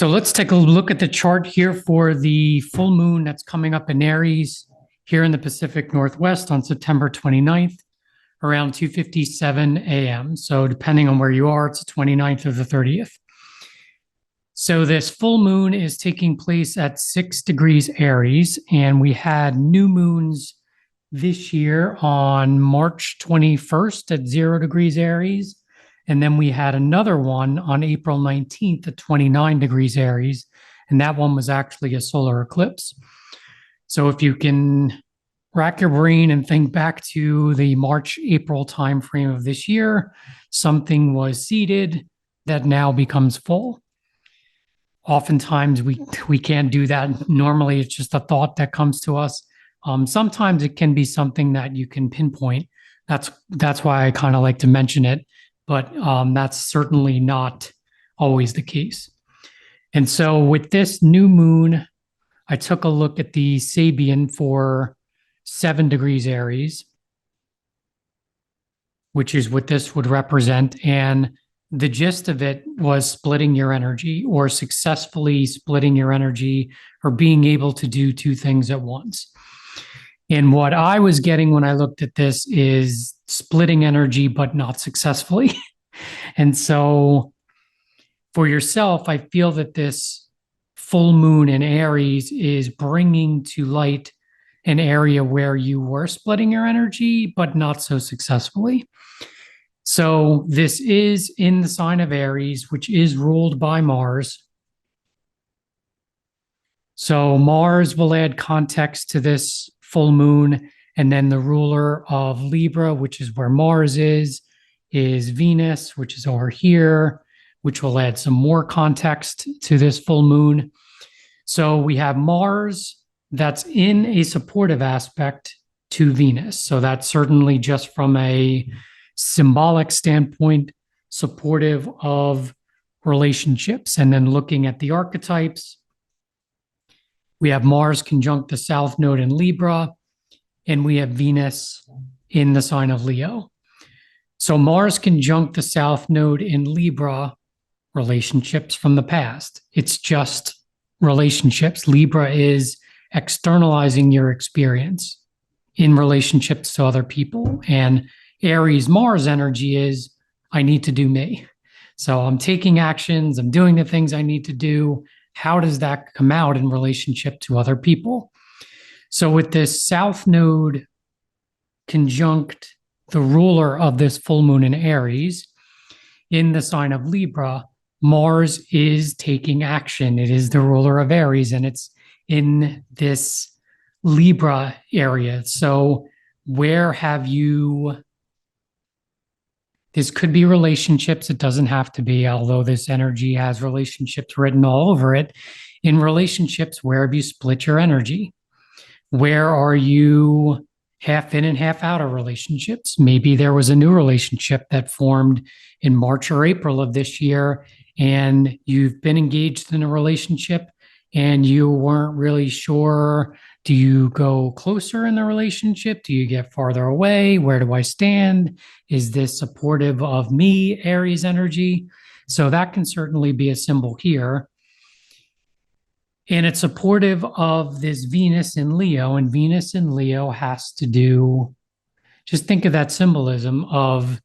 So let's take a look at the chart here for the full moon that's coming up in Aries here in the Pacific Northwest on September 29th, around 2:57 a.m. So depending on where you are, it's the 29th or the 30th. So this full moon is taking place at 6 degrees Aries, and we had new moons this year on March 21st at 0 degrees Aries. And then we had another one on April 19th at 29 degrees Aries. And that one was actually a solar eclipse. So if you can rack your brain and think back to the March, April timeframe of this year, something was seeded that now becomes full. Oftentimes we can't do that. Normally it's just a thought that comes to us. Sometimes it can be something that you can pinpoint. That's why I kind of like to mention it, but that's certainly not always the case. And so with this new moon, I took a look at the Sabian for 7 degrees Aries, which is what this would represent. And the gist of it was splitting your energy, or successfully splitting your energy, or being able to do two things at once. And what I was getting when I looked at this is splitting energy, but not successfully. And so for yourself, I feel that this full moon in Aries is bringing to light an area where you were splitting your energy, but not so successfully. So this is in the sign of Aries, which is ruled by Mars. So Mars will add context to this full moon. And then the ruler of Libra, which is where Mars is Venus, which is over here, which will add some more context to this full moon. So we have Mars that's in a supportive aspect to Venus. So that's certainly, just from a symbolic standpoint, supportive of relationships. And then looking at the archetypes, we have Mars conjunct the South Node in Libra, and we have Venus in the sign of Leo. So Mars conjunct the South Node in Libra, relationships from the past. It's just relationships. Libra is externalizing your experience in relationships to other people. And Aries Mars energy is, I need to do me. So I'm taking actions, I'm doing the things I need to do. How does that come out in relationship to other people? So with this South Node conjunct the ruler of this full moon in Aries in the sign of Libra, Mars is taking action. It is the ruler of Aries, and it's in this Libra area. So where have you, this could be relationships. It doesn't have to be, although this energy has relationships written all over it. In relationships, where have you split your energy? Where are you half in and half out of relationships? Maybe there was a new relationship that formed in March or April of this year, and you've been engaged in a relationship and you weren't really sure. Do you go closer in the relationship? Do you get farther away? Where do I stand? Is this supportive of me, Aries energy? So that can certainly be a symbol here. And it's supportive of this Venus in Leo, and Venus in Leo has to do, just think of that symbolism of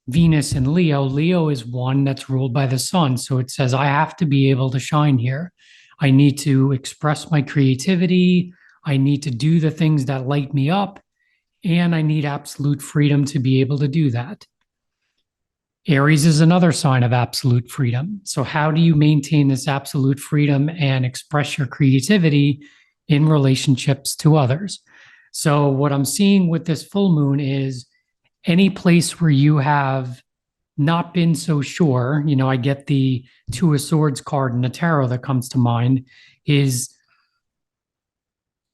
Venus in Leo. Leo is one that's ruled by the sun. So it says, I have to be able to shine here. I need to express my creativity. I need to do the things that light me up, and I need absolute freedom to be able to do that. Aries is another sign of absolute freedom. So how do you maintain this absolute freedom and express your creativity in relationships to others? So what I'm seeing with this full moon is any place where you have not been so sure, I get the Two of Swords card in the tarot that comes to mind, is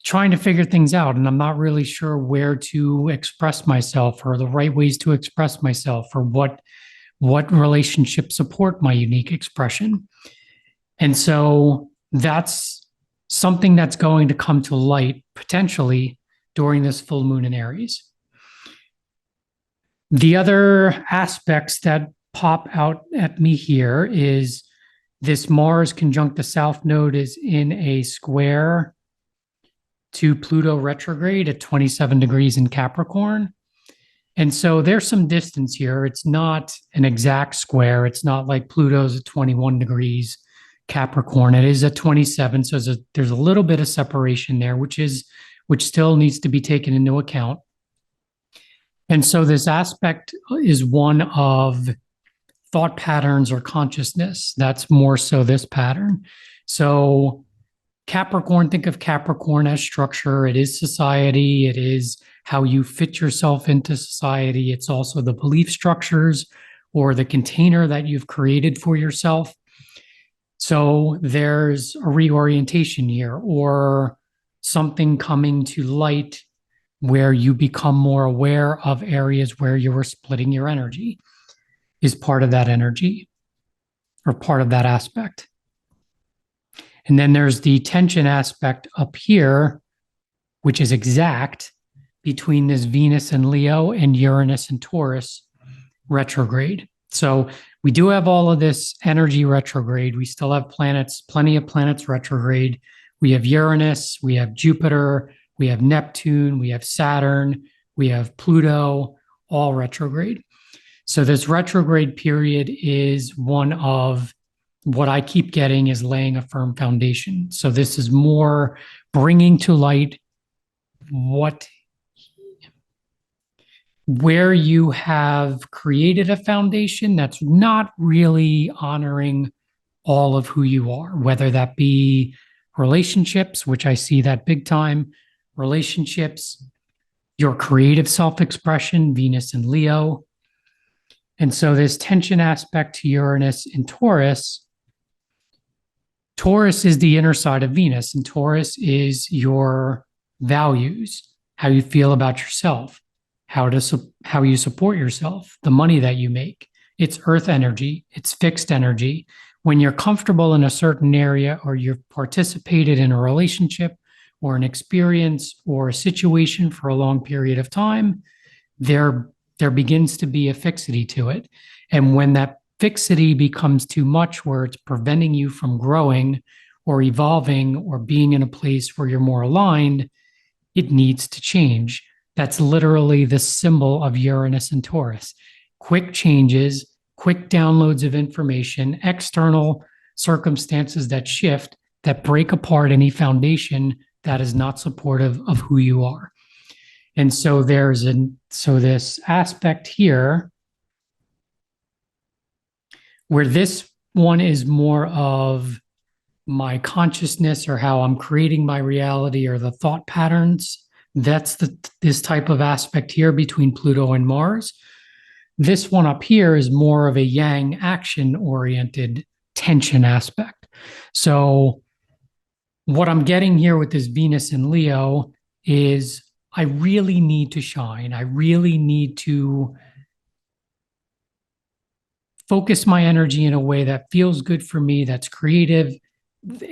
trying to figure things out. And I'm not really sure where to express myself, or the right ways to express myself, or what relationships support my unique expression. And so that's something that's going to come to light potentially during this full moon in Aries. The other aspects that pop out at me here is This Mars conjunct the South Node is in a square to Pluto retrograde at 27 degrees in Capricorn. And so there's some distance here. It's not an exact square. It's not like Pluto's at 21 degrees Capricorn. It is at 27. So there's a little bit of separation there, which still needs to be taken into account. And so this aspect is one of thought patterns or consciousness. That's more so this pattern. So Capricorn, think of Capricorn as structure. It is society. It is how you fit yourself into society. It's also the belief structures or the container that you've created for yourself. So there's a reorientation here or something coming to light where you become more aware of areas where you were splitting your energy is part of that energy or part of that aspect. And then there's the tension aspect up here, which is exact between this Venus and Leo and Uranus and Taurus retrograde. So we do have all of this energy retrograde. We still have planets, plenty of planets retrograde. We have Uranus, we have Jupiter, we have Neptune, we have Saturn, we have Pluto, all retrograde. So this retrograde period is one of what I keep getting is laying a firm foundation. So this is more bringing to light where you have created a foundation that's not really honoring all of who you are, whether that be relationships, which I see that big time, relationships, your creative self-expression, Venus and Leo. And so this tension aspect to Uranus in Taurus, Taurus is the inner side of Venus, and Taurus is your values, how you feel about yourself, how you support yourself, the money that you make. It's earth energy, it's fixed energy. When you're comfortable in a certain area or you've participated in a relationship or an experience or a situation for a long period of time, there begins to be a fixity to it. And when that fixity becomes too much, where it's preventing you from growing or evolving or being in a place where you're more aligned, it needs to change. That's literally the symbol of Uranus and Taurus. Quick changes, quick downloads of information, external circumstances that shift, that break apart any foundation that is not supportive of who you are. And so this aspect here, where this one is more of my consciousness or how I'm creating my reality or the thought patterns, that's this type of aspect here between Pluto and Mars. This one up here is more of a yang action-oriented tension aspect. So what I'm getting here with this Venus and Leo is I really need to shine. I really need to focus my energy in a way that feels good for me, that's creative,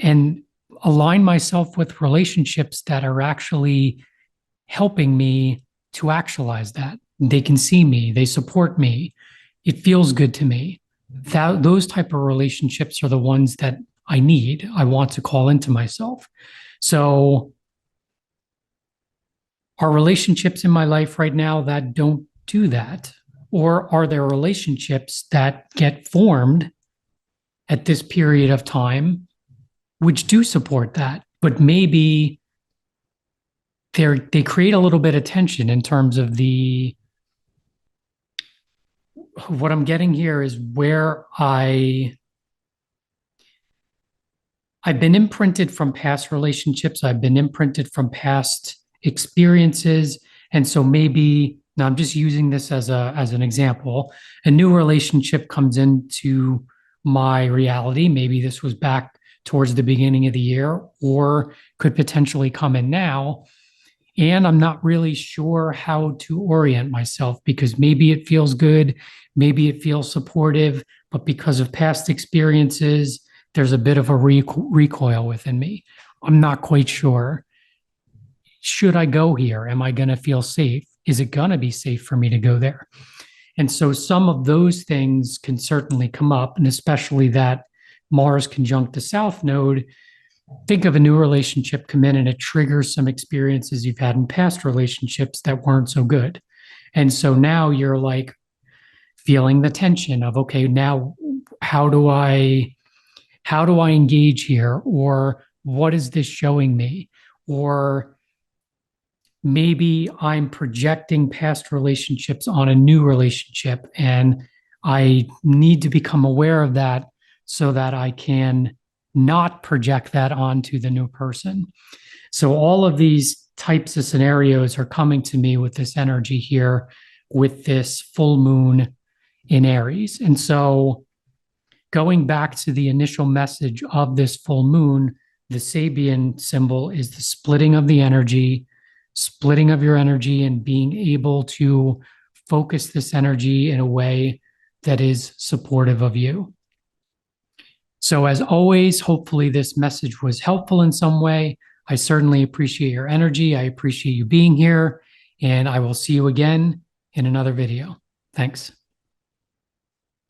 and align myself with relationships that are actually helping me to actualize that. They can see me, they support me, it feels good to me. Those type of relationships are the ones that I need, I want to call into myself. So are relationships in my life right now that don't do that? Or are there relationships that get formed at this period of time which do support that, but maybe they create a little bit of tension in terms of what I'm getting here is where I've been imprinted from past relationships. I've been imprinted from past experiences. And so maybe, now I'm just using this as an example, a new relationship comes into my reality. Maybe this was back towards the beginning of the year or could potentially come in now. And I'm not really sure how to orient myself because maybe it feels good, maybe it feels supportive, but because of past experiences, there's a bit of a recoil within me. I'm not quite sure. Should I go here? Am I going to feel safe? Is it going to be safe for me to go there? And so some of those things can certainly come up, and especially that Mars conjunct the South Node, think of a new relationship come in and it triggers some experiences you've had in past relationships that weren't so good. And so now you're like feeling the tension of, okay, now how do I engage here? Or what is this showing me? Or maybe I'm projecting past relationships on a new relationship and I need to become aware of that so that I can not project that onto the new person. So all of these types of scenarios are coming to me with this energy here, with this full moon in Aries. And so going back to the initial message of this full moon, the Sabian symbol is the splitting of the energy, splitting of your energy, and being able to focus this energy in a way that is supportive of you. So, as always, hopefully this message was helpful in some way. I certainly appreciate your energy. I appreciate you being here, and I will see you again in another video. Thanks.